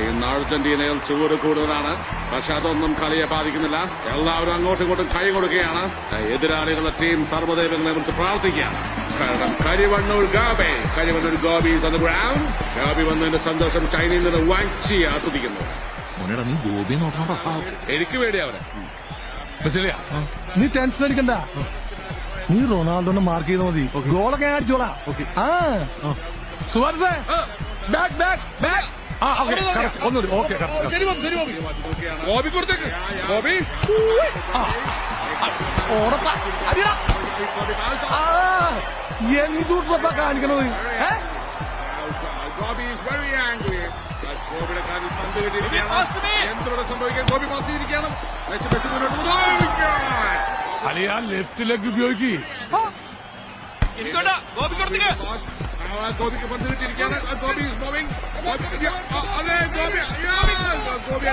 ഇന്ന് അർജന്റീനയിൽ ചൂട് കൂടുതലാണ്. പക്ഷെ അതൊന്നും കളിയെ ബാധിക്കുന്നില്ല. എല്ലാവരും അങ്ങോട്ടും ഇങ്ങോട്ടും കൈ കൊടുക്കുകയാണ്. എതിരാളികളുടെ ടീം സർവ്വദൈവങ്ങളെ കുറിച്ച് പ്രാർത്ഥിക്കുകയാണ്. കാരണം കരിവണ്ണൂർ ഗോപി ഗ്രൗണ്ട്. ഗോപി വന്നതിന്റെ സന്തോഷം ചൈനയിൽ നിന്ന് വാങ്ങിച്ച് ആസ്വദിക്കുന്നു. നീ ഗോപി നോക്കണോ? എനിക്ക് വേണ്ടി അവരെ. നീ ടെൻഷൻ അടിക്കണ്ട. നീ റൊണാൾഡോനെ മാർക്ക് ചെയ്താൽ മതി. ഗോളൊക്കെ ഞാൻ അടിച്ചോളാം. സുവാരസേ ബാക്ക് ബാക്ക് ബാക്ക്. ഒന്നുകൂടി. ഓക്കെ ഗോപി കൊടുത്തേക്ക്. ഗോപി എന്തുട്രപ്പാ കാണിക്കണത്? Gopi is very angry. ഗോപിയുടെ കാര്യം പന്ത് കിട്ടിയിരിക്കുകയാണ്. എന്തിനോട് സംഭവിക്കാൻ ഗോപി പാസ് ചെയ്തിരിക്കുകയാണ്. മെസ്സി മുന്നോട്ട് അലിയ ലെഫ്റ്റ് ലെഗ് ഉപയോഗിക്കും. ഗോപിക്ക് പന്ത് കിട്ടിയിരിക്കുകയാണ്. Gopi is moving. ഗോപി